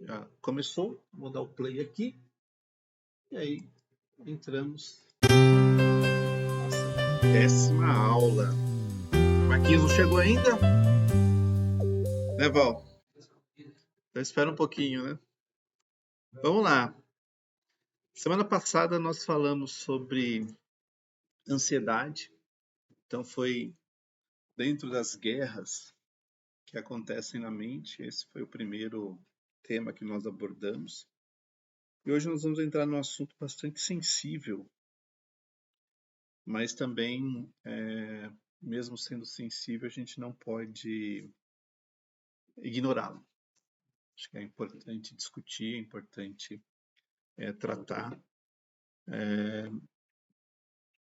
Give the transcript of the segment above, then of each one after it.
Já começou, vou dar o play aqui e aí entramos na décima aula. Marquinhos não chegou ainda? Né, Val? Então espera um pouquinho, né? Vamos lá. Semana passada nós falamos sobre ansiedade. Então foi dentro das guerras que acontecem na mente. Esse foi o primeiro tema que nós abordamos. E hoje nós vamos entrar num assunto bastante sensível, mas também, mesmo sendo sensível, a gente não pode ignorá-lo. Acho que é importante discutir, é importante tratar.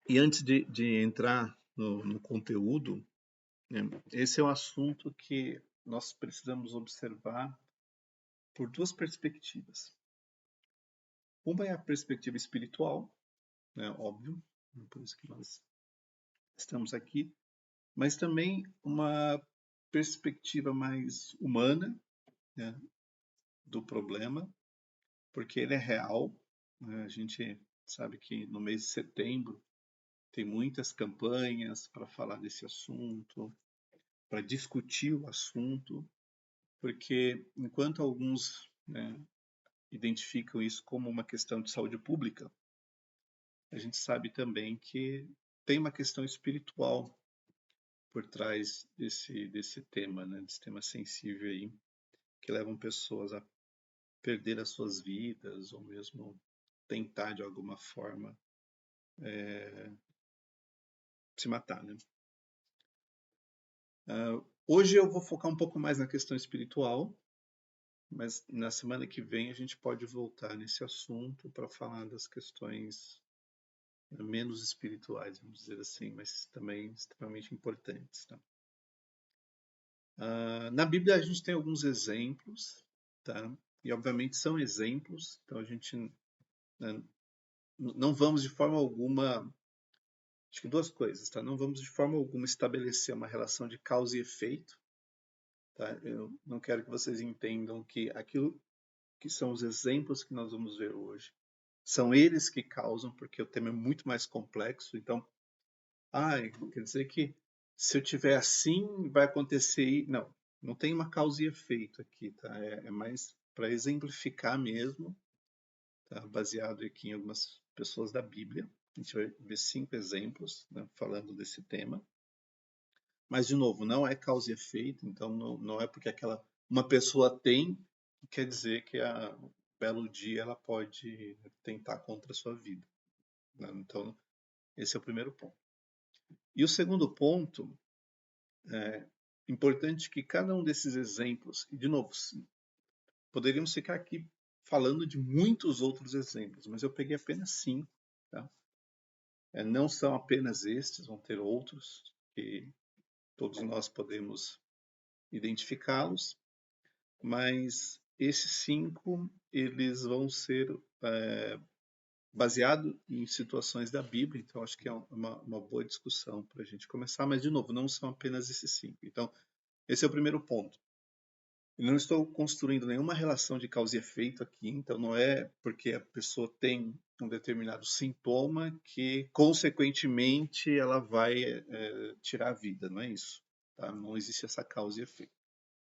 E antes de entrar no conteúdo, né, esse é um assunto que nós precisamos observar por duas perspectivas. Uma é a perspectiva espiritual, né, óbvio, por isso que nós estamos aqui, mas também uma perspectiva mais humana, né, do problema, porque ele é real, né? A gente sabe que no mês de setembro tem muitas campanhas para falar desse assunto, para discutir o assunto, porque enquanto alguns, né, identificam isso como uma questão de saúde pública, a gente sabe também que tem uma questão espiritual por trás desse tema, né, desse tema sensível aí, que levam pessoas a perder as suas vidas ou mesmo tentar de alguma forma se matar, né? Hoje eu vou focar um pouco mais na questão espiritual, mas na semana que vem a gente pode voltar nesse assunto para falar das questões menos espirituais, vamos dizer assim, mas também extremamente importantes. Tá? Na Bíblia a gente tem alguns exemplos, tá? E obviamente são exemplos, então a gente, né, não vamos de forma alguma, acho que duas coisas, tá? Não vamos de forma alguma estabelecer uma relação de causa e efeito, tá? Eu não quero que vocês entendam que aquilo que são os exemplos que nós vamos ver hoje são eles que causam, porque o tema é muito mais complexo. Então, quer dizer que se eu tiver assim, vai acontecer. Não, não tem uma causa e efeito aqui, tá? É mais para exemplificar mesmo, tá? Baseado aqui em algumas pessoas da Bíblia. A gente vai ver 5 exemplos, né, falando desse tema. Mas, de novo, não é causa e efeito, então não é porque uma pessoa tem, que quer dizer que a belo dia ela pode tentar contra a sua vida, né? Então, esse é o primeiro ponto. E o segundo ponto, é importante que cada um desses exemplos, e de novo, poderíamos ficar aqui falando de muitos outros exemplos, mas eu peguei apenas 5, tá? Não são apenas estes, vão ter outros que todos nós podemos identificá-los, mas esses 5 eles vão ser baseados em situações da Bíblia, então acho que é uma boa discussão para a gente começar, mas de novo, não são apenas esses 5. Então, esse é o primeiro ponto. Eu não estou construindo nenhuma relação de causa e efeito aqui, então não é porque a pessoa tem um determinado sintoma que, consequentemente, ela vai tirar a vida, não é isso. Tá? Não existe essa causa e efeito.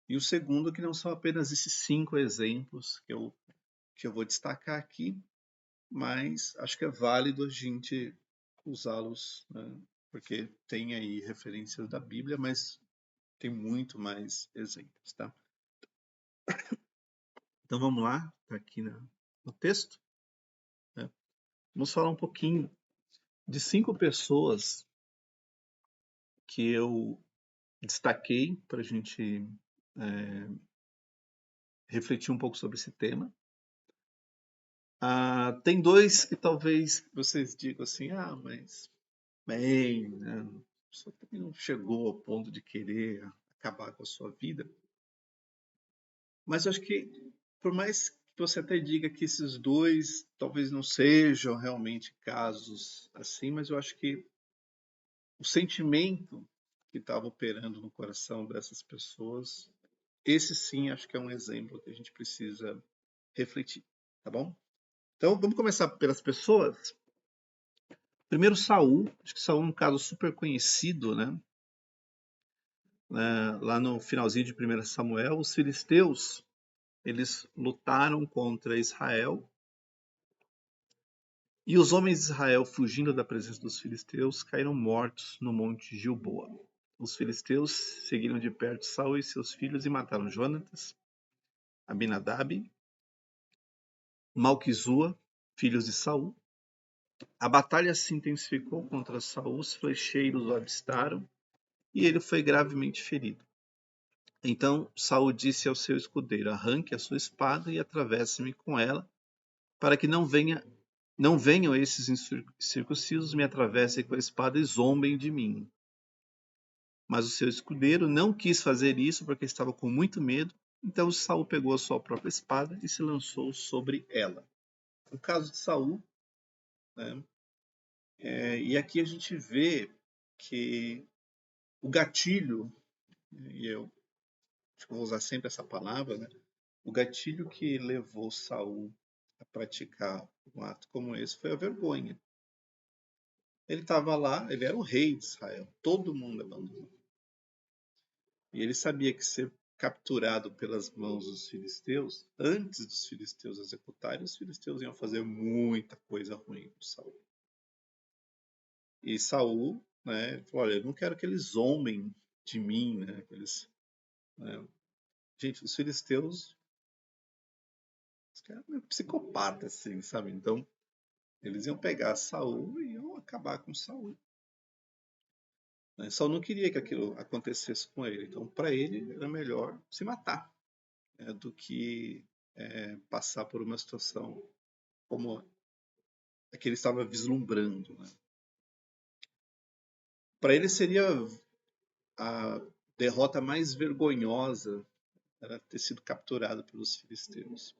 E o segundo, que não são apenas esses 5 exemplos que eu vou destacar aqui, mas acho que é válido a gente usá-los, né? Porque tem aí referências da Bíblia, mas tem muito mais exemplos, tá? Então vamos lá, está aqui no texto, né? Vamos falar um pouquinho de 5 pessoas que eu destaquei para a gente refletir um pouco sobre esse tema. Tem 2 que talvez vocês digam assim, mas bem, né? A pessoa também não chegou ao ponto de querer acabar com a sua vida. Mas eu acho que, por mais que você até diga que esses 2 talvez não sejam realmente casos assim, mas eu acho que o sentimento que estava operando no coração dessas pessoas esse sim acho que é um exemplo que a gente precisa refletir, tá bom? Então vamos começar pelas pessoas. Primeiro Saul, acho que Saul é um caso super conhecido, né? Lá no finalzinho de 1 Samuel, os filisteus, eles lutaram contra Israel, e os homens de Israel, fugindo da presença dos filisteus, caíram mortos no monte Gilboa. Os filisteus seguiram de perto Saul e seus filhos e mataram Jonatas, Abinadab, Malquizua, filhos de Saul. A batalha se intensificou contra Saul, os flecheiros o avistaram e ele foi gravemente ferido. Então Saul disse ao seu escudeiro: arranque a sua espada e atravesse-me com ela, para que não venham esses incircuncisos, me atravessem com a espada e zombem de mim. Mas o seu escudeiro não quis fazer isso porque estava com muito medo. Então Saul pegou a sua própria espada e se lançou sobre ela. O caso de Saul, né? E aqui a gente vê que o gatilho, e eu acho que vou usar sempre essa palavra, né? O gatilho que levou Saul a praticar um ato como esse foi a vergonha. Ele estava lá, ele era o rei de Israel, todo mundo abandonou. E ele sabia que ser capturado pelas mãos dos filisteus, antes dos filisteus executarem, os filisteus iam fazer muita coisa ruim com Saul. E Saul, né, falou: olha, eu não quero que eles zombem de mim, né? Que eles, né? Gente, os filisteus, os caras meio psicopatas, assim, sabe? Então, eles iam pegar Saul e iam acabar com Saul. Né? Saul não queria que aquilo acontecesse com ele. Então, para ele, era melhor se matar, né, do que passar por uma situação como a que ele estava vislumbrando. Né? Para ele seria a derrota mais vergonhosa era ter sido capturado pelos filisteus.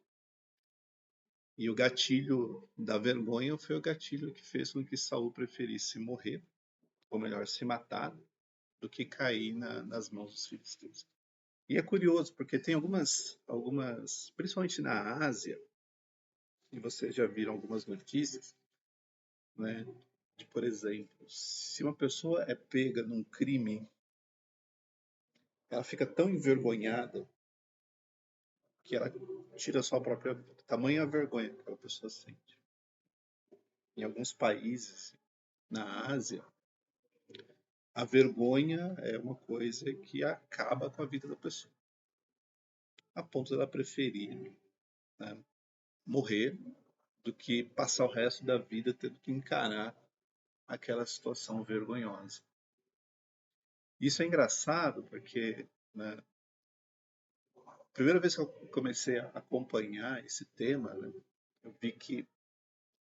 E o gatilho da vergonha foi o gatilho que fez com que Saul preferisse morrer, ou melhor, se matar, do que cair nas mãos dos filisteus. E é curioso, porque tem algumas, principalmente na Ásia, e vocês já viram algumas notícias, né, de, por exemplo, se uma pessoa é pega num crime, ela fica tão envergonhada que ela tira a sua própria vida. Tamanha a vergonha que aquela pessoa sente. Em alguns países, na Ásia, a vergonha é uma coisa que acaba com a vida da pessoa, a ponto dela preferir, né, morrer do que passar o resto da vida tendo que encarar aquela situação vergonhosa. Isso é engraçado porque, né, a primeira vez que eu comecei a acompanhar esse tema, né, eu vi que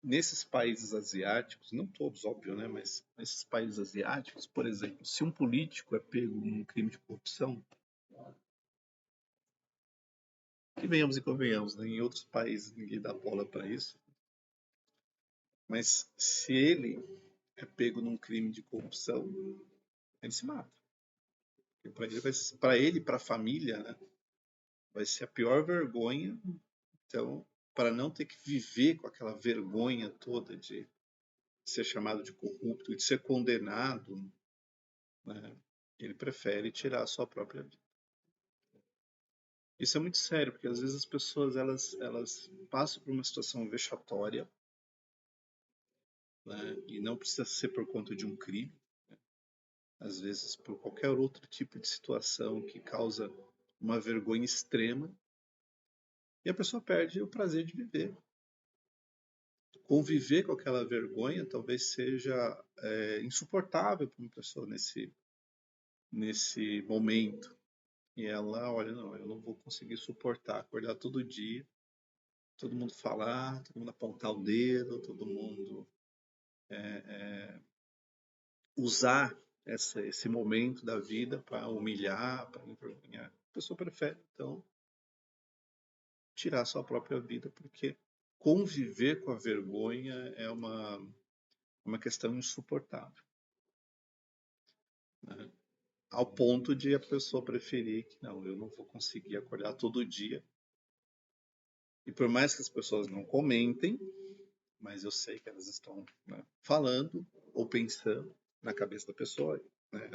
nesses países asiáticos, não todos, óbvio, né, mas nesses países asiáticos, por exemplo, se um político é pego num crime de corrupção, que venhamos e convenhamos, né, em outros países ninguém dá bola para isso, mas se ele é pego num crime de corrupção, ele se mata. Para ele, para a família, né, vai ser a pior vergonha. Então, para não ter que viver com aquela vergonha toda de ser chamado de corrupto, de ser condenado, né, ele prefere tirar a sua própria vida. Isso é muito sério, porque às vezes as pessoas elas passam por uma situação vexatória, né, e não precisa ser por conta de um crime, né, às vezes por qualquer outro tipo de situação que causa uma vergonha extrema, e a pessoa perde o prazer de viver. Conviver com aquela vergonha talvez seja insuportável para uma pessoa nesse momento. E ela, olha, não, eu não vou conseguir suportar acordar todo dia, todo mundo falar, todo mundo apontar o dedo, todo mundo usar esse momento da vida para humilhar, para envergonhar. A pessoa prefere, então, tirar sua própria vida, porque conviver com a vergonha é uma questão insuportável. Né? ao ponto de a pessoa preferir que não, eu não vou conseguir acordar todo dia. E por mais que as pessoas não comentem, mas eu sei que elas estão, né, falando ou pensando na cabeça da pessoa, né,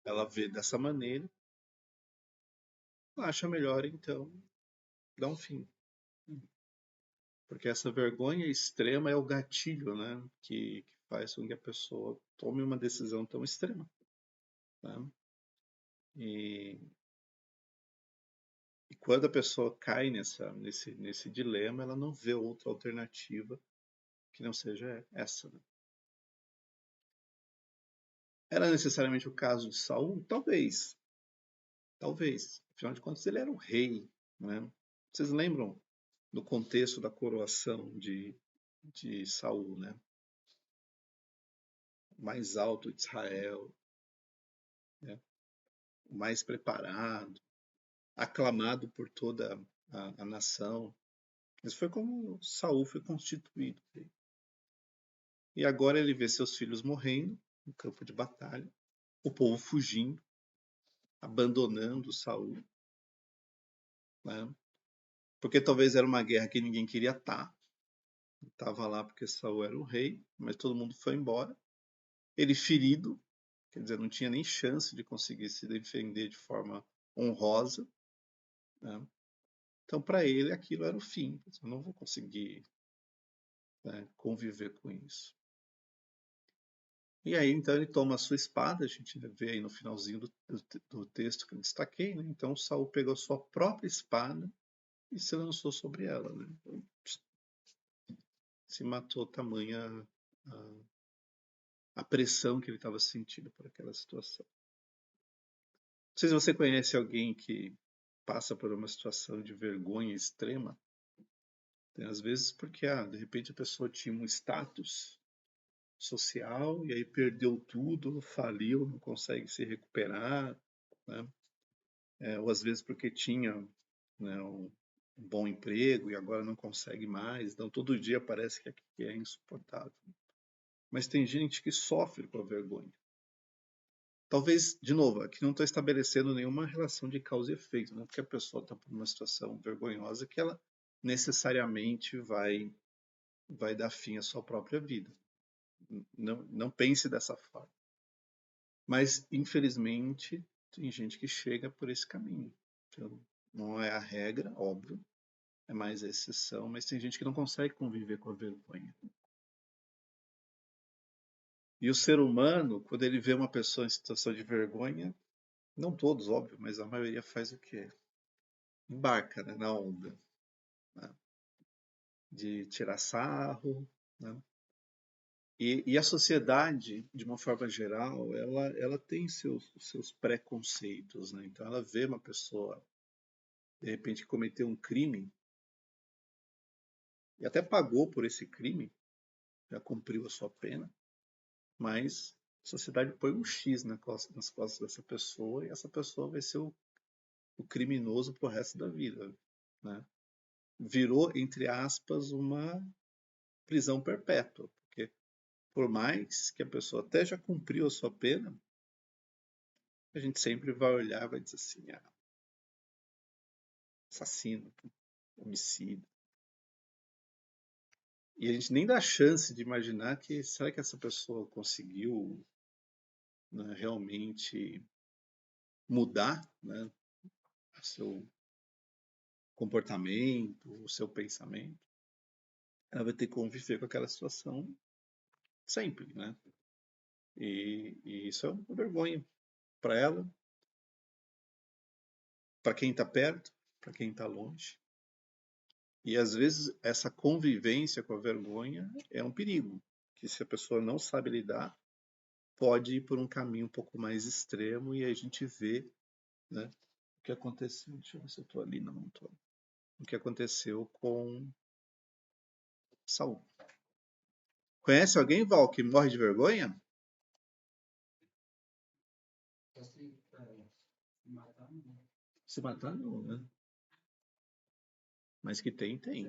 ela vê dessa maneira, ela acha melhor então dar um fim. Porque essa vergonha extrema é o gatilho, né, que faz com que a pessoa tome uma decisão tão extrema. Né? E, e quando a pessoa cai nesse dilema, ela não vê outra alternativa que não seja essa. Né? Era necessariamente o caso de Saul? Talvez. Talvez. Afinal de contas, ele era o rei. Né? Vocês lembram do contexto da coroação de Saul, né? O mais alto de Israel, né? O mais preparado, aclamado por toda a nação. Isso foi como Saul foi constituído. E agora ele vê seus filhos morrendo no campo de batalha, o povo fugindo, abandonando Saul, né? Porque talvez era uma guerra que ninguém queria estar. Estava lá porque Saul era o rei, mas todo mundo foi embora. Ele ferido, quer dizer, não tinha nem chance de conseguir se defender de forma honrosa. Né? Então, para ele, aquilo era o fim. Eu não vou conseguir, né, conviver com isso. E aí, então, ele toma a sua espada, a gente vê aí no finalzinho do texto que eu destaquei, né? Então, Saul pegou a sua própria espada e se lançou sobre ela, né? Então, se matou tamanha a pressão que ele estava sentindo por aquela situação. Não sei se você conhece alguém que passa por uma situação de vergonha extrema. Tem, às vezes porque, de repente, a pessoa tinha um status social e aí perdeu tudo, faliu, não consegue se recuperar, né? Ou às vezes porque tinha, né, um bom emprego e agora não consegue mais, então todo dia parece que é insuportável. Mas tem gente que sofre com a vergonha. Talvez, de novo, aqui não estou estabelecendo nenhuma relação de causa e efeito, não é porque a pessoa está por uma situação vergonhosa que ela necessariamente vai dar fim à sua própria vida. Não pense dessa forma. Mas, infelizmente, tem gente que chega por esse caminho. Então, não é a regra, óbvio, é mais a exceção, mas tem gente que não consegue conviver com a vergonha. E o ser humano, quando ele vê uma pessoa em situação de vergonha, não todos, óbvio, mas a maioria faz o quê? Embarca, né, na onda, né? De tirar sarro, né? E a sociedade, de uma forma geral, ela tem seus preconceitos, né? Então, ela vê uma pessoa, de repente, que cometeu um crime e até pagou por esse crime, já cumpriu a sua pena, mas a sociedade põe um X nas costas dessa pessoa e essa pessoa vai ser o criminoso pro resto da vida, né? Virou, entre aspas, uma prisão perpétua, porque por mais que a pessoa até já cumpriu a sua pena, a gente sempre vai olhar e vai dizer assim, assassino, homicida. E a gente nem dá chance de imaginar que, será que essa pessoa conseguiu, né, realmente mudar, né, o seu comportamento, o seu pensamento? Ela vai ter que conviver com aquela situação sempre, né? E isso é uma vergonha para ela, para quem está perto, para quem está longe. E às vezes essa convivência com a vergonha é um perigo, que se a pessoa não sabe lidar, pode ir por um caminho um pouco mais extremo e a gente vê, né, o que aconteceu. Deixa eu ver se eu estou ali, não estou. O que aconteceu com Saul. Conhece alguém, Val, que morre de vergonha? Se matar, não, né? Mas que tem. Tem,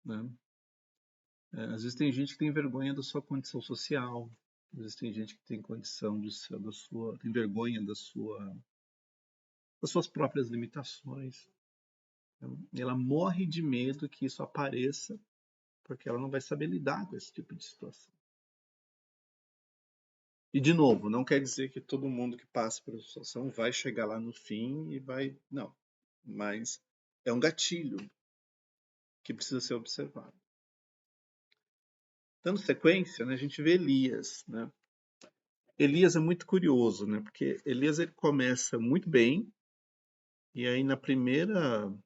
né? Às vezes tem gente que tem vergonha da sua condição social, Existem gente que tem condição tem vergonha das suas próprias limitações. Então, ela morre de medo que isso apareça, porque ela não vai saber lidar com esse tipo de situação. E, de novo, não quer dizer que todo mundo que passa por essa situação vai chegar lá no fim e vai. Não. Mas é um gatilho que precisa ser observado. Dando sequência, né, a gente vê Elias. Né? Elias é muito curioso, né, porque Elias ele começa muito bem, e aí na primeiro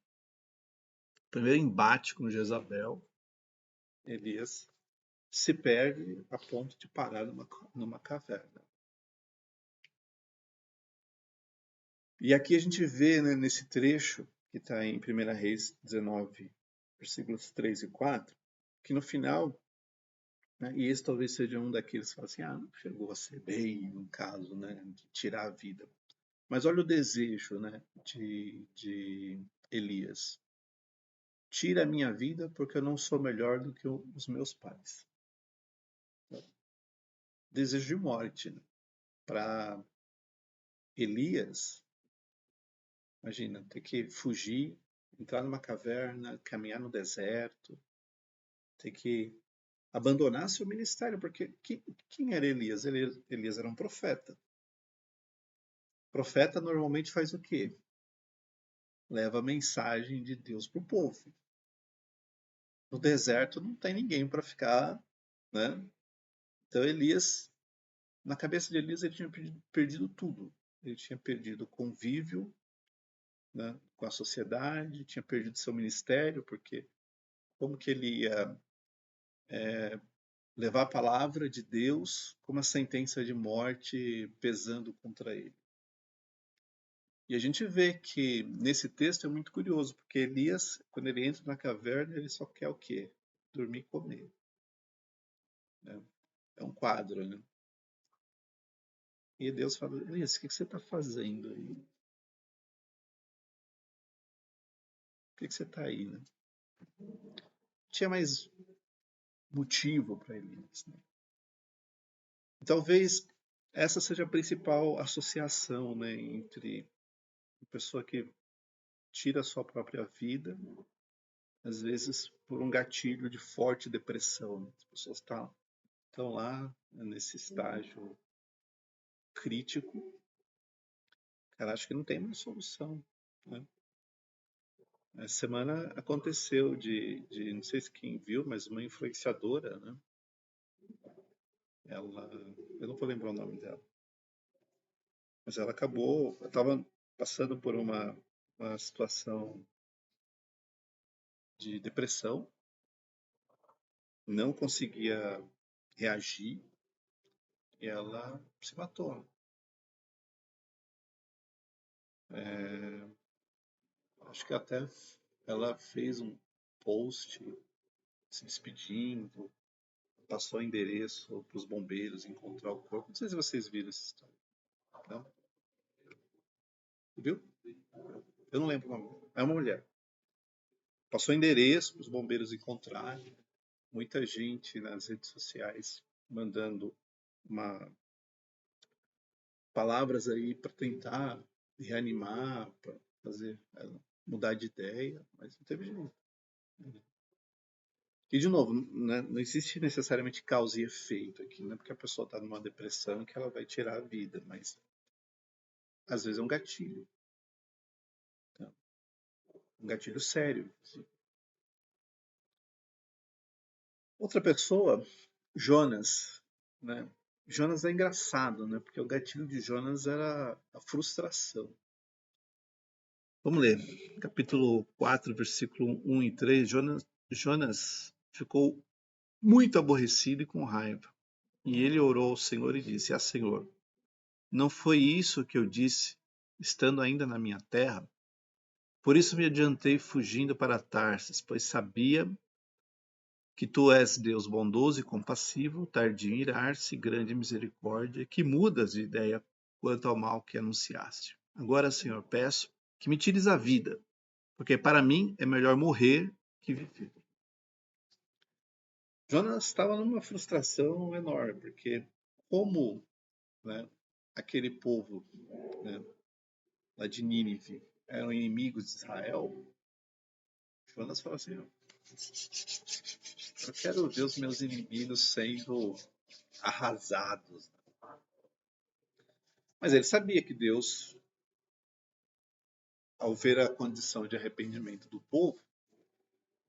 embate com Jezabel, Elias se perde a ponto de parar numa caverna. E aqui a gente vê, né, nesse trecho, que está em 1 Reis 19, versículos 3 e 4, que no final, né, e esse talvez seja um daqueles que falam assim, não chegou a ser bem, no caso, né, de tirar a vida. Mas olha o desejo, né, de Elias. Tira a minha vida porque eu não sou melhor do que os meus pais. Desejo de morte. Né? Para Elias, imagina, ter que fugir, entrar numa caverna, caminhar no deserto, ter que abandonar seu ministério, porque quem era Elias? Elias era um profeta. Profeta normalmente faz o quê? Leva a mensagem de Deus para o povo. No deserto não tem ninguém para ficar, né? Então Elias, na cabeça de Elias, ele tinha perdido tudo. Ele tinha perdido o convívio, né, com a sociedade, tinha perdido seu ministério, porque como que ele ia levar a palavra de Deus com uma sentença de morte pesando contra ele? E a gente vê que nesse texto é muito curioso, porque Elias, quando ele entra na caverna, ele só quer o quê? Dormir e comer. Né? É um quadro, né? E Deus fala, Elias, o que você está fazendo aí? Por que você está aí? Né? Tinha mais motivo para Elias. Né? E talvez essa seja a principal associação, né, entre a pessoa que tira a sua própria vida, às vezes por um gatilho de forte depressão. Né? As pessoas estão lá nesse estágio crítico, cara, acho que não tem mais solução. Né? Essa semana aconteceu não sei se quem viu, mas uma influenciadora, né? Eu não vou lembrar o nome dela, mas ela estava passando por uma situação de depressão, não conseguia reagir e ela se matou. Acho que até ela fez um post se despedindo, passou o endereço para os bombeiros encontrar o corpo. Não sei se vocês viram essa história. Não? Viu? Eu não lembro o nome. É uma mulher. Passou o endereço para os bombeiros encontrarem. Muita gente nas redes sociais mandando palavras aí para tentar reanimar, para fazer ela mudar de ideia, mas não teve jeito. E, de novo, né, não existe necessariamente causa e efeito aqui, não é porque a pessoa está numa depressão que ela vai tirar a vida, mas às vezes é um gatilho, tá? Um gatilho sério. Assim. Outra pessoa, Jonas, né? Jonas é engraçado, né? Porque o gatilho de Jonas era a frustração. Vamos ler. Capítulo 4, versículo 1 e 3. Jonas ficou muito aborrecido e com raiva. E ele orou ao Senhor e disse: Senhor, não foi isso que eu disse, estando ainda na minha terra? Por isso me adiantei fugindo para Tarsis, pois sabia que tu és Deus bondoso e compassivo, tardio em irar-se, grande em misericórdia, que mudas de ideia quanto ao mal que anunciaste. Agora, Senhor, peço que me tires a vida, porque para mim é melhor morrer que viver. Jonas estava numa frustração enorme, porque como, né, aquele povo, né, lá de Nínive eram inimigos de Israel, Jonas fala assim: eu quero ver os meus inimigos sendo arrasados. Mas ele sabia que Deus, ao ver a condição de arrependimento do povo,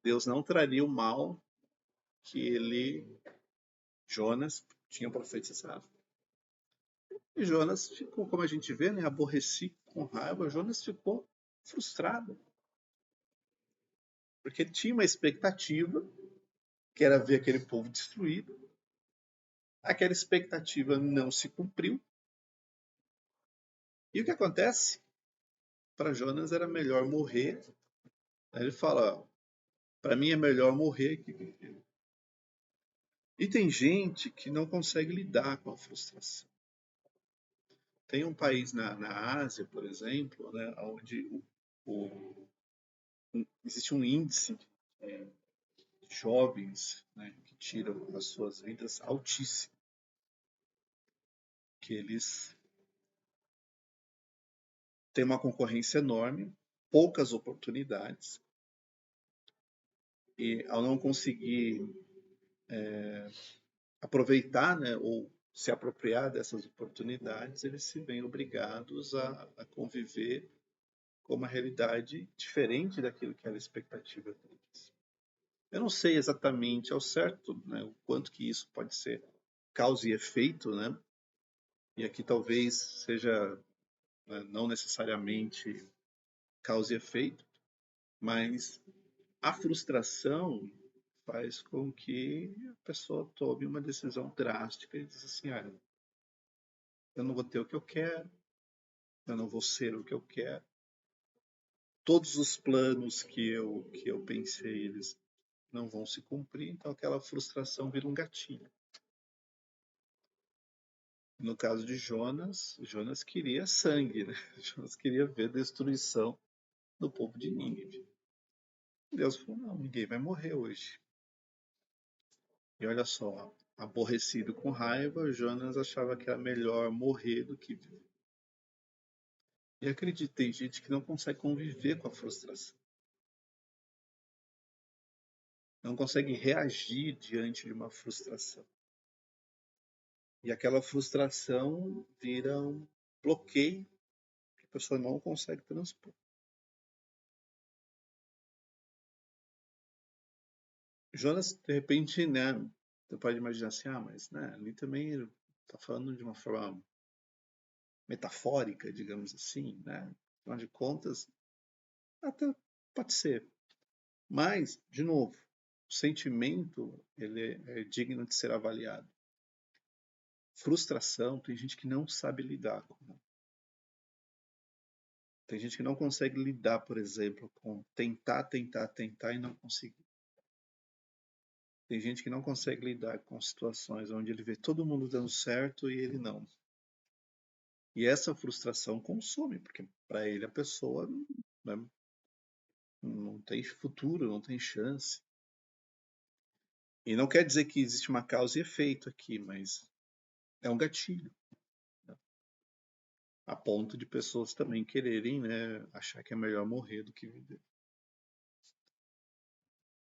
Deus não traria o mal que ele, Jonas, tinha profetizado. E Jonas ficou, como a gente vê, né, aborrecido, com raiva. Jonas ficou frustrado, porque ele tinha uma expectativa, que era ver aquele povo destruído. Aquela expectativa não se cumpriu. E o que acontece? Para Jonas era melhor morrer. Aí ele fala: para mim é melhor morrer que viver. E tem gente que não consegue lidar com a frustração. Tem um país na Ásia, por exemplo, né, onde existe um índice de jovens, né, que tiram as suas vidas altíssimo, que eles têm uma concorrência enorme, poucas oportunidades, e ao não conseguir aproveitar, né, ou se apropriar dessas oportunidades, eles se veem obrigados a conviver com uma realidade diferente daquilo que era a expectativa deles. Eu não sei exatamente ao certo, né, o quanto que isso pode ser causa e efeito, né? E aqui talvez seja, né, não necessariamente causa e efeito, mas a frustração faz com que a pessoa tome uma decisão drástica e diz assim: ah, eu não vou ter o que eu quero, eu não vou ser o que eu quero. Todos os planos que eu pensei, eles não vão se cumprir, então aquela frustração vira um gatilho. No caso de Jonas, Jonas queria sangue, né? Jonas queria ver destruição do povo de Nínive. Deus falou: não, ninguém vai morrer hoje. E olha só, aborrecido com raiva, Jonas achava que era melhor morrer do que viver. E acredite, tem gente que não consegue conviver com a frustração. Não consegue reagir diante de uma frustração. E aquela frustração vira um bloqueio que a pessoa não consegue transpor. Jonas, de repente, né, você pode imaginar assim: ah, mas né, ali também está falando de uma forma metafórica, digamos assim, né? Afinal de contas, até pode ser. Mas, de novo, o sentimento ele é digno de ser avaliado. Frustração, tem gente que não sabe lidar com. Tem gente que não consegue lidar, por exemplo, com tentar e não conseguir. Tem gente que não consegue lidar com situações onde ele vê todo mundo dando certo e ele não. E essa frustração consome, porque para ele a pessoa, né, não tem futuro, não tem chance. E não quer dizer que existe uma causa e efeito aqui, mas é um gatilho, né? A ponto de pessoas também quererem, né, achar que é melhor morrer do que viver.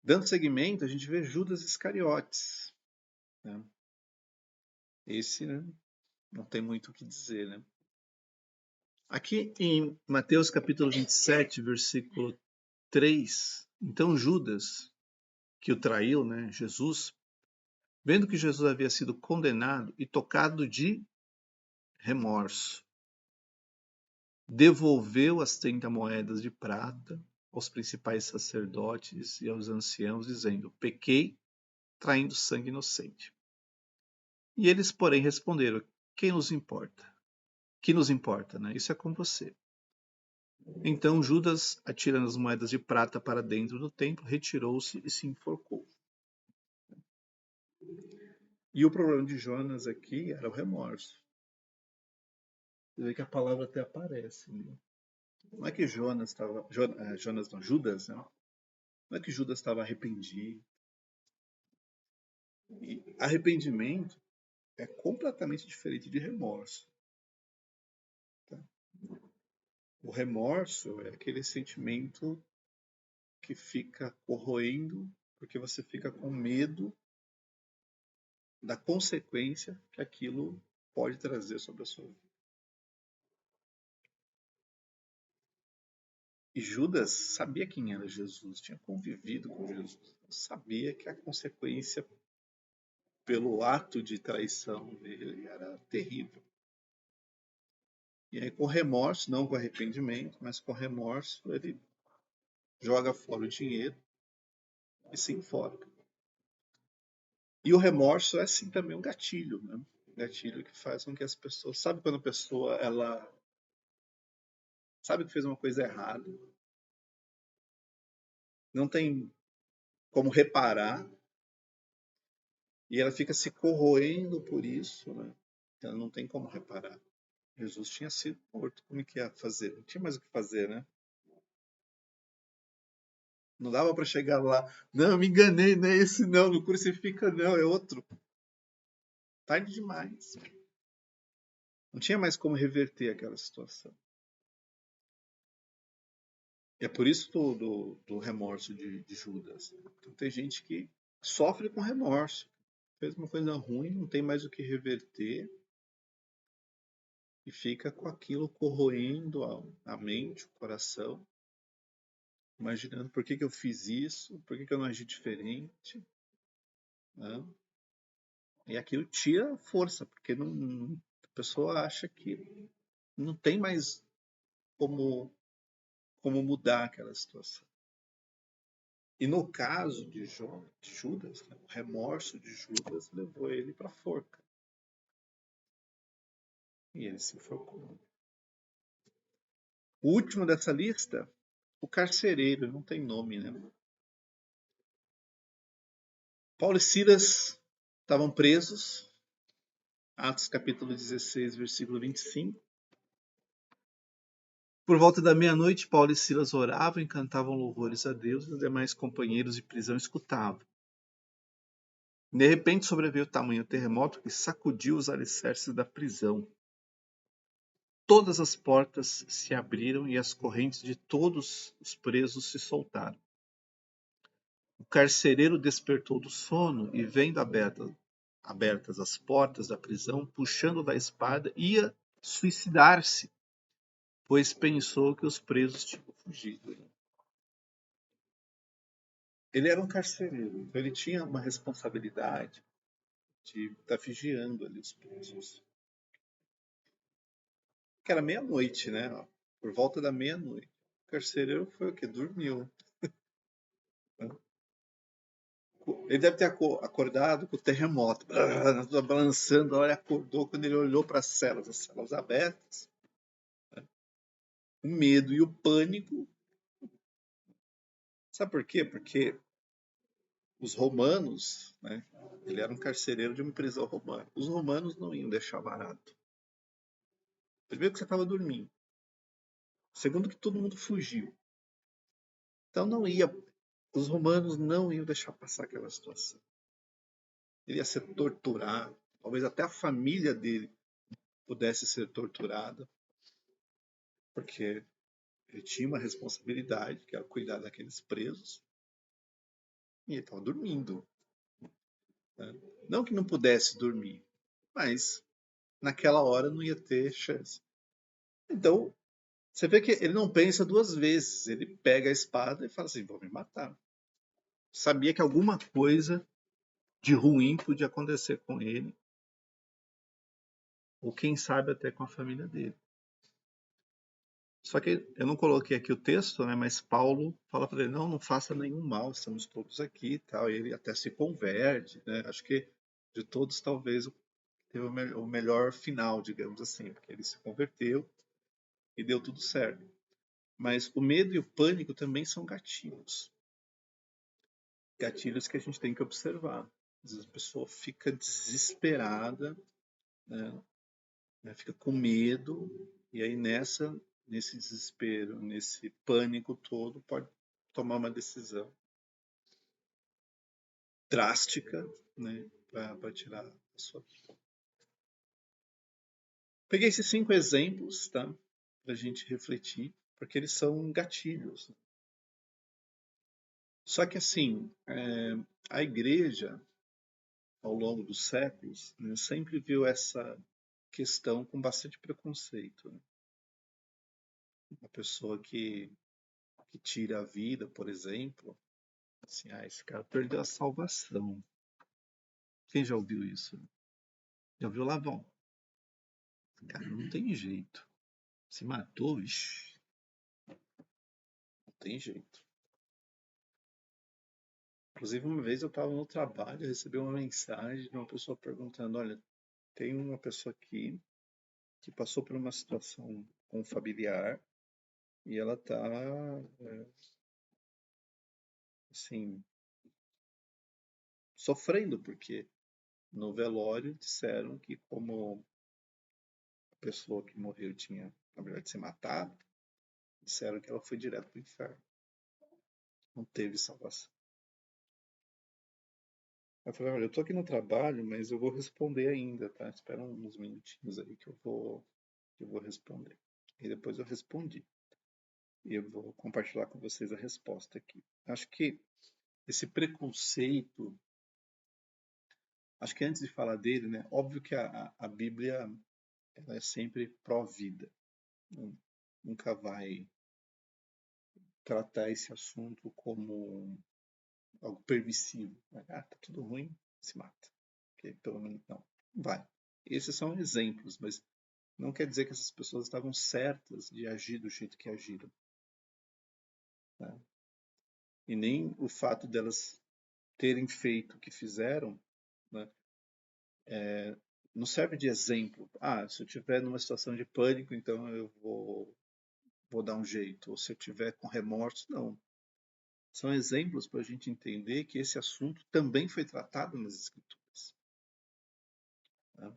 Dando seguimento, a gente vê Judas Iscariotes, né? Esse, né, não tem muito o que dizer, né? Aqui em Mateus capítulo 27, versículo 3, então Judas, que o traiu, né, Jesus, vendo que Jesus havia sido condenado e tocado de remorso, devolveu as 30 moedas de prata aos principais sacerdotes e aos anciãos, dizendo: pequei, traindo sangue inocente. E eles, porém, responderam: quem nos importa? Que nos importa, né? Isso é com você. Então Judas, atirando as moedas de prata para dentro do templo, retirou-se e se enforcou. E o problema de Jonas aqui era o remorso. Você vê que a palavra até aparece, né? Não é que Jonas estava. Jonas não, Judas, né? Não é que Judas estava arrependido. E arrependimento é completamente diferente de remorso. Tá? O remorso é aquele sentimento que fica corroendo porque você fica com medo da consequência que aquilo pode trazer sobre a sua vida. E Judas sabia quem era Jesus, tinha convivido com Jesus, sabia que a consequência pelo ato de traição dele era terrível. E aí, com remorso, não com arrependimento, mas com remorso, ele joga fora o dinheiro e se enforca. E o remorso é, sim, também um gatilho, né? Um gatilho que faz com que as pessoas... Sabe quando a pessoa, ela sabe que fez uma coisa errada, não tem como reparar, e ela fica se corroendo por isso, né? Ela não tem como reparar. Jesus tinha sido morto, como é que ia fazer? Não tinha mais o que fazer, né? Não dava para chegar lá, não, eu me enganei, não é esse não, não crucifica não, é outro. Tarde demais. Não tinha mais como reverter aquela situação. E é por isso do remorso de Judas. Então, tem gente que sofre com remorso. Fez uma coisa ruim, não tem mais o que reverter e fica com aquilo corroendo a mente, o coração, imaginando por que eu fiz isso, por que eu não agi diferente, né? E aquilo tira força, porque a pessoa acha que não tem mais como mudar aquela situação. E no caso de Judas, né, o remorso de Judas levou ele para a forca. E ele se enforcou. O último dessa lista, o carcereiro, não tem nome, né? Paulo e Silas estavam presos, Atos capítulo 16, versículo 25. Por volta da meia-noite, Paulo e Silas oravam e cantavam louvores a Deus, e os demais companheiros de prisão escutavam. De repente sobreveio tamanho terremoto que sacudiu os alicerces da prisão. Todas as portas se abriram e as correntes de todos os presos se soltaram. O carcereiro despertou do sono e, vendo abertas as portas da prisão, puxando da espada, ia suicidar-se, pois pensou que os presos tinham fugido. Ele era um carcereiro, então ele tinha uma responsabilidade de estar vigiando ali os presos. Que era meia-noite, né? Por volta da meia-noite. O carcereiro foi o que? Dormiu. Ele deve ter acordado com o terremoto, balançando, a hora acordou quando ele olhou para as celas abertas. O medo e o pânico. Sabe por quê? Porque os romanos, né? Ele era um carcereiro de uma prisão romana. Os romanos não iam deixar barato. Primeiro que você estava dormindo. Segundo que todo mundo fugiu. Então não ia, os romanos não iam deixar passar aquela situação. Ele ia ser torturado, talvez até a família dele pudesse ser torturada, porque ele tinha uma responsabilidade, que era cuidar daqueles presos, e ele estava dormindo. Né? Não que não pudesse dormir, mas naquela hora não ia ter chance. Então, você vê que ele não pensa duas vezes, ele pega a espada e fala assim, vou me matar. Sabia que alguma coisa de ruim podia acontecer com ele, ou quem sabe até com a família dele. Só que eu não coloquei aqui o texto, né, mas Paulo fala para ele, não faça nenhum mal, estamos todos aqui e tal. E ele até se converte, né? Acho que de todos talvez teve o melhor final, digamos assim, porque ele se converteu e deu tudo certo. Mas o medo e o pânico também são gatilhos. Gatilhos que a gente tem que observar. Às vezes a pessoa fica desesperada, né? Fica com medo, e aí nesse desespero, nesse pânico todo, pode tomar uma decisão drástica, né, para tirar a sua vida. Peguei esses 5 exemplos, tá? Para a gente refletir, porque eles são gatilhos. Só que assim, a igreja, ao longo dos séculos, né, sempre viu essa questão com bastante preconceito. Né? Uma pessoa que tira a vida, por exemplo, assim, esse cara perdeu a salvação. Quem já ouviu isso? Já ouviu Lavão? Cara, não tem jeito. Se matou, vixi, não tem jeito. Inclusive, uma vez eu estava no trabalho, eu recebi uma mensagem de uma pessoa perguntando: olha, tem uma pessoa aqui que passou por uma situação com um familiar e ela está, assim, sofrendo, porque no velório disseram que, como a pessoa que morreu tinha, na verdade, se matado, disseram que ela foi direto para o inferno. Não teve salvação. Eu falei: olha, eu tô aqui no trabalho, mas eu vou responder ainda, tá? Espera uns minutinhos aí que eu vou responder. E depois eu respondi. E eu vou compartilhar com vocês a resposta aqui. Acho que esse preconceito, acho que antes de falar dele, né? Óbvio que a Bíblia ela é sempre pró-vida. Nunca vai tratar esse assunto como algo permissivo. Né? Ah, tá tudo ruim, se mata. Okay? Pelo menos não. Vai. Esses são exemplos, mas não quer dizer que essas pessoas estavam certas de agir do jeito que agiram. Né? E nem o fato delas terem feito o que fizeram, né, não serve de exemplo. Ah, se eu estiver numa situação de pânico, então eu vou dar um jeito. Ou se eu estiver com remorso, não. São exemplos para a gente entender que esse assunto também foi tratado nas Escrituras. Né?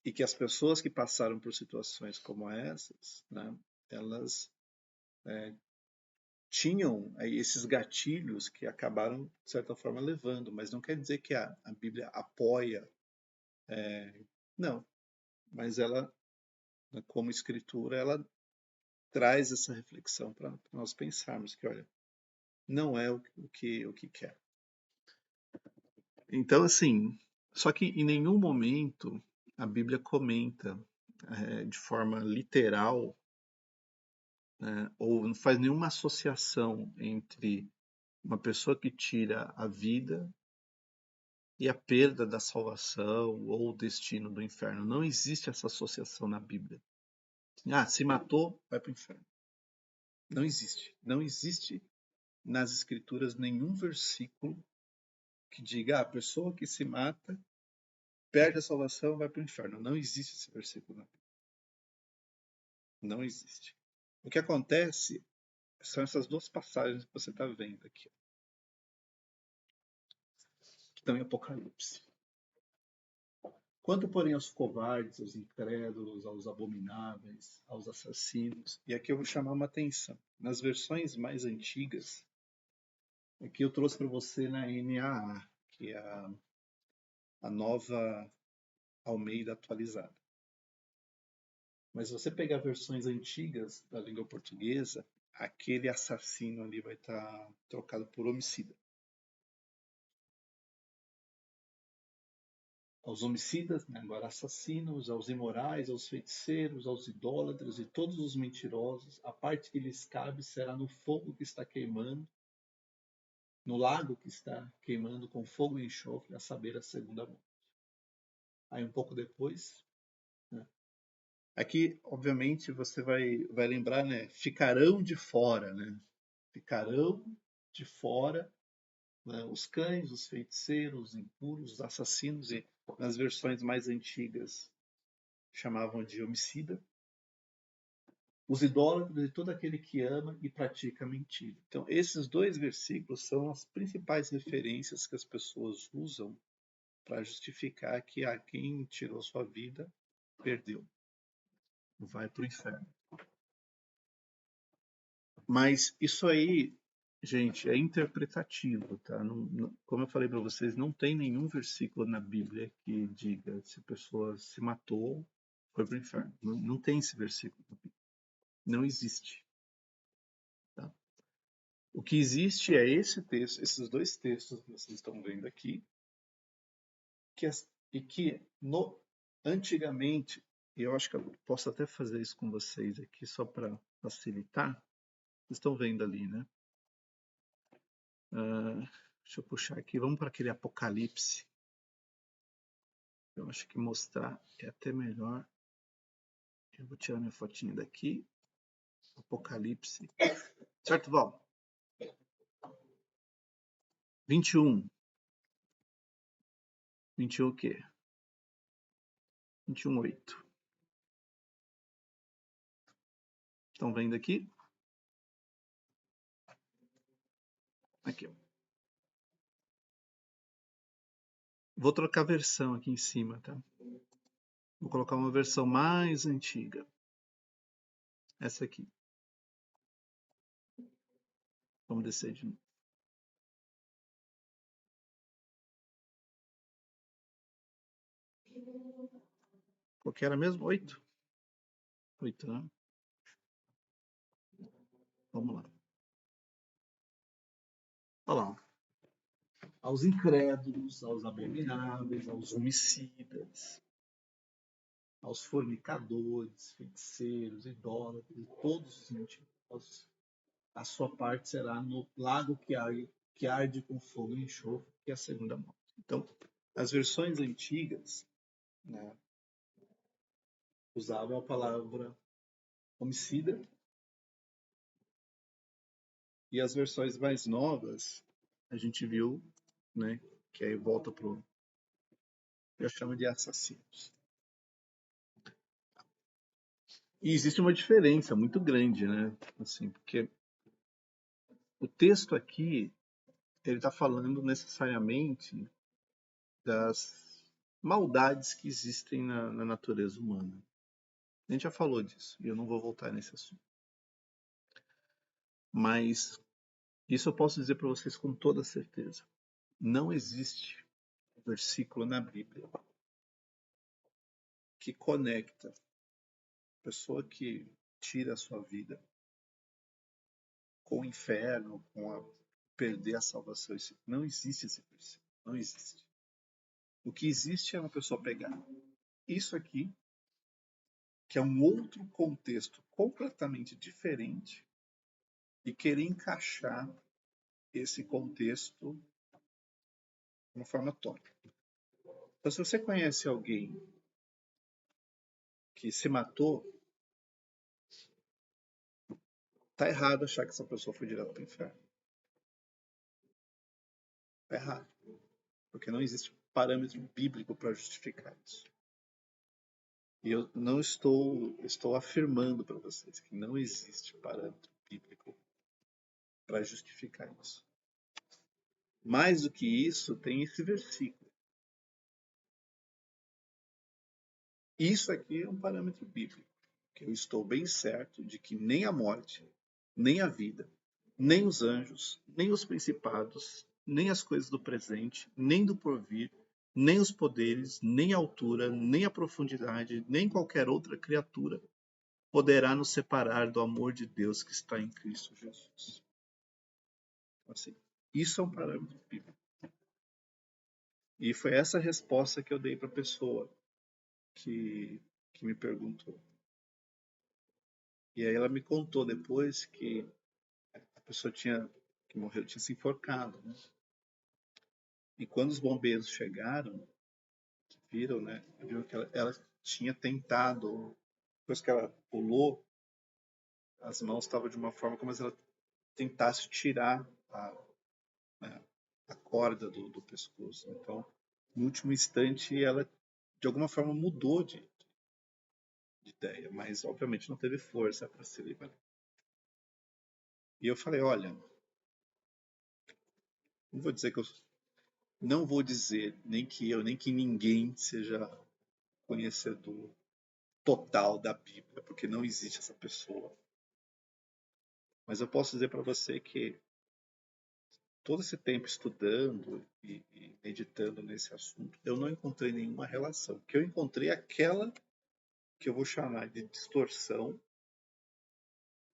E que as pessoas que passaram por situações como essas, né, elas tinham esses gatilhos que acabaram, de certa forma, levando, mas não quer dizer que a Bíblia apoia, não, mas ela, como escritura, ela traz essa reflexão para nós pensarmos que, olha, não é o que quer. Então, assim, só que em nenhum momento a Bíblia comenta de forma literal, né, ou não faz nenhuma associação entre uma pessoa que tira a vida e a perda da salvação ou o destino do inferno. Não existe essa associação na Bíblia. Ah, se matou, vai para o inferno. Não existe. Não existe nas Escrituras nenhum versículo que diga a pessoa que se mata perde a salvação, vai para o inferno. Não existe esse versículo na Bíblia. Não existe. O que acontece são essas duas passagens que você está vendo aqui, que estão em Apocalipse. Quanto, porém, aos covardes, aos incrédulos, aos abomináveis, aos assassinos, e aqui eu vou chamar uma atenção. Nas versões mais antigas, aqui eu trouxe para você na NAA, que é a nova Almeida atualizada. Mas se você pegar versões antigas da língua portuguesa, aquele assassino ali vai estar trocado por homicida. Aos homicidas, né, agora assassinos, aos imorais, aos feiticeiros, aos idólatras e todos os mentirosos, a parte que lhes cabe será no fogo que está queimando, no lago que está queimando com fogo e enxofre, a saber, a segunda morte. Aí um pouco depois, né, aqui, obviamente, você vai lembrar, né, ficarão de fora, né? Ficarão de fora, né, os cães, os feiticeiros, os impuros, os assassinos, e nas versões mais antigas chamavam de homicida, os idólatras e todo aquele que ama e pratica mentira. Então, esses dois versículos são as principais referências que as pessoas usam para justificar que quem tirou sua vida perdeu, vai para o inferno. Mas isso aí, gente, é interpretativo, tá? Como eu falei para vocês, não tem nenhum versículo na Bíblia que diga se a pessoa se matou foi para o inferno. Não tem esse versículo. Não existe. Tá? O que existe é esse texto, esses dois textos que vocês estão vendo aqui, e que antigamente, e eu acho que eu posso até fazer isso com vocês aqui só para facilitar. Vocês estão vendo ali, né? Deixa eu puxar aqui. Vamos para aquele Apocalipse. Eu acho que mostrar é até melhor. Eu vou tirar minha fotinha daqui. Apocalipse. Certo, Val? 21. 21 o quê? 21:8. Estão vendo aqui? Aqui. Vou trocar a versão aqui em cima, tá? Vou colocar uma versão mais antiga. Essa aqui. Vamos descer de novo. Qual que era mesmo? 8? 8, né? Vamos lá. Olha lá. Aos incrédulos, aos abomináveis, aos homicidas, aos fornicadores, feiticeiros, idólatras, todos os mentirosos, a sua parte será no lago que arde com fogo e enxofre, que é a segunda morte. Então, as versões antigas, né, usavam a palavra homicida, e as versões mais novas, a gente viu, né, que aí volta para o eu chamo de assassinos. E existe uma diferença muito grande, né? Assim, porque o texto aqui, ele está falando necessariamente das maldades que existem na natureza humana. A gente já falou disso, e eu não vou voltar nesse assunto. Mas isso eu posso dizer para vocês com toda certeza. Não existe um versículo na Bíblia que conecta a pessoa que tira a sua vida com o inferno, com a perder a salvação. Não existe esse versículo. Não existe. O que existe é uma pessoa pegar isso aqui, que é um outro contexto completamente diferente, e querer encaixar esse contexto de uma forma torta. Então, se você conhece alguém que se matou, tá errado achar que essa pessoa foi direto para o inferno. Tá errado. Porque não existe parâmetro bíblico para justificar isso. E eu não estou afirmando para vocês que não existe parâmetro bíblico para justificar isso. Mais do que isso, tem esse versículo. Isso aqui é um parâmetro bíblico, que eu estou bem certo de que nem a morte, nem a vida, nem os anjos, nem os principados, nem as coisas do presente, nem do porvir, nem os poderes, nem a altura, nem a profundidade, nem qualquer outra criatura poderá nos separar do amor de Deus que está em Cristo Jesus. Assim, isso é um parâmetro bíblico. E foi essa resposta que eu dei para a pessoa que me perguntou. E aí ela me contou depois que a pessoa que morreu tinha se enforcado, né? E quando os bombeiros chegaram, viram, né? Viram que ela tinha tentado, depois que ela pulou, as mãos estavam de uma forma como se ela tentasse tirar né, a corda do pescoço. Então, no último instante, ela de alguma forma mudou de ideia, mas obviamente não teve força para se livrar. E eu falei, olha, não vou dizer que eu não vou dizer nem que eu nem que ninguém seja conhecedor total da Bíblia, porque não existe essa pessoa. Mas eu posso dizer para você que todo esse tempo estudando e meditando nesse assunto, eu não encontrei nenhuma relação. O que eu encontrei é aquela que eu vou chamar de distorção,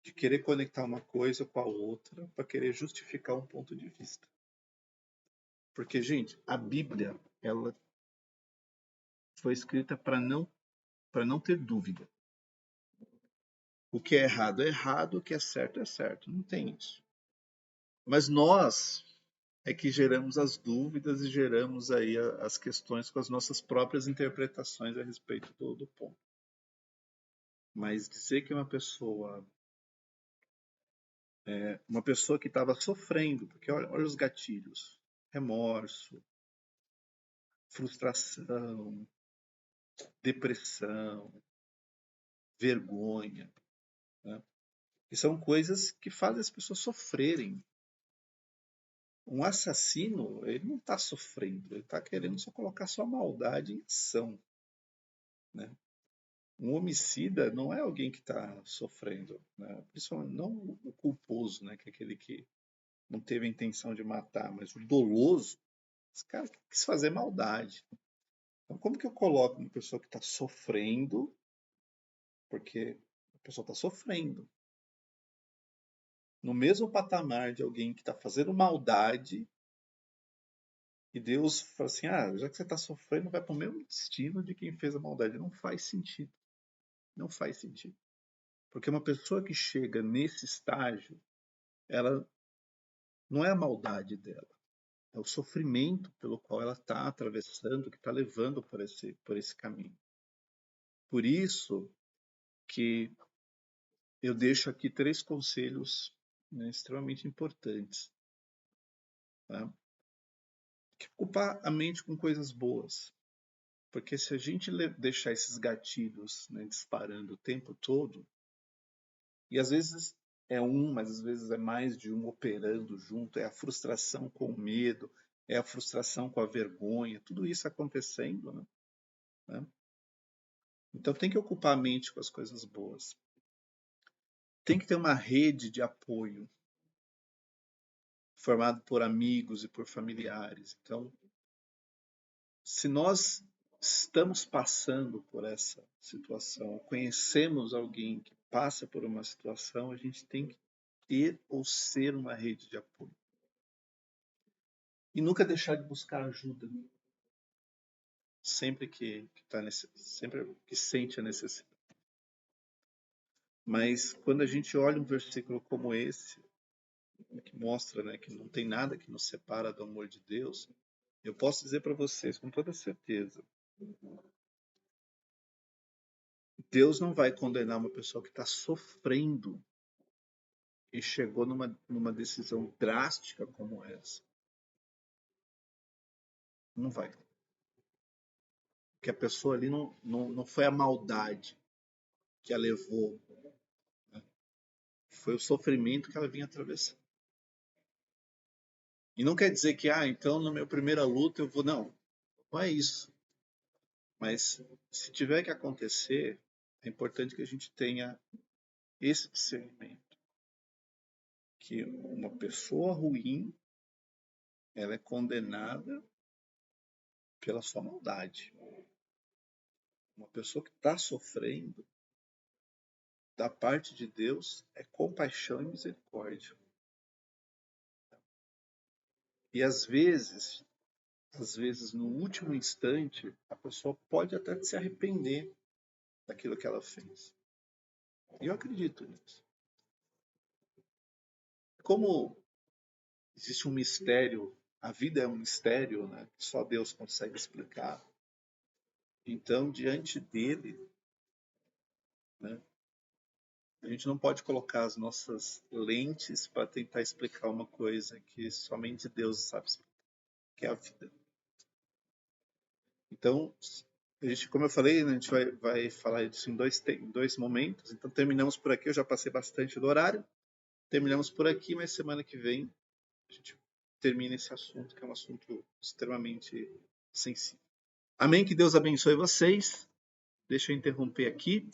de querer conectar uma coisa com a outra para querer justificar um ponto de vista. Porque, gente, a Bíblia, ela foi escrita para não ter dúvida. O que é errado, o que é certo. Não tem isso. Mas nós é que geramos as dúvidas e geramos aí as questões com as nossas próprias interpretações a respeito do ponto. Mas dizer que uma pessoa que estava sofrendo, porque olha os gatilhos, remorso, frustração, depressão, vergonha, né? E são coisas que fazem as pessoas sofrerem. Um assassino, ele não está sofrendo, ele está querendo só colocar sua maldade em ação, né? Um homicida não é alguém que está sofrendo, né? Principalmente não o culposo, né? Que é aquele que não teve a intenção de matar, mas o doloso, esse cara quis fazer maldade. Então, como que eu coloco uma pessoa que está sofrendo, porque a pessoa está sofrendo, no mesmo patamar de alguém que está fazendo maldade, e Deus fala assim, já que você está sofrendo, vai para o mesmo destino de quem fez a maldade. Não faz sentido. Não faz sentido. Porque uma pessoa que chega nesse estágio, ela não é a maldade dela, é o sofrimento pelo qual ela está atravessando, que está levando por esse caminho. Por isso que eu deixo aqui 3 conselhos, né, extremamente importantes. Tá? Que ocupar a mente com coisas boas. Porque se a gente deixar esses gatilhos, né, disparando o tempo todo, e às vezes é um, mas às vezes é mais de um operando junto, é a frustração com o medo, é a frustração com a vergonha, tudo isso acontecendo, né? Então tem que ocupar a mente com as coisas boas. Tem que ter uma rede de apoio formado por amigos e por familiares. Então, se nós estamos passando por essa situação, conhecemos alguém que passa por uma situação, a gente tem que ter ou ser uma rede de apoio. E nunca deixar de buscar ajuda. Sempre sempre que sente a necessidade. Mas quando a gente olha um versículo como esse, que mostra, né, que não tem nada que nos separa do amor de Deus, eu posso dizer para vocês com toda certeza, Deus não vai condenar uma pessoa que está sofrendo e chegou numa decisão drástica como essa. Não vai. Porque a pessoa ali não foi a maldade que a levou, né? Foi o sofrimento que ela vinha atravessando. E não quer dizer que, então na minha primeira luta eu vou. Não é isso. Mas se tiver que acontecer, é importante que a gente tenha esse discernimento. Que uma pessoa ruim, ela é condenada pela sua maldade. Uma pessoa que está sofrendo, da parte de Deus, é compaixão e misericórdia. E às vezes no último instante, a pessoa pode até se arrepender daquilo que ela fez. E eu acredito nisso. Como existe um mistério, a vida é um mistério, né, que só Deus consegue explicar. Então, diante dele, né, a gente não pode colocar as nossas lentes para tentar explicar uma coisa que somente Deus sabe explicar, que é a vida. Então, a gente, como eu falei, né, a gente vai falar disso em dois momentos. Então, terminamos por aqui. Eu já passei bastante do horário. Terminamos por aqui, mas semana que vem a gente termina esse assunto, que é um assunto extremamente sensível. Amém? Que Deus abençoe vocês. Deixa eu interromper aqui.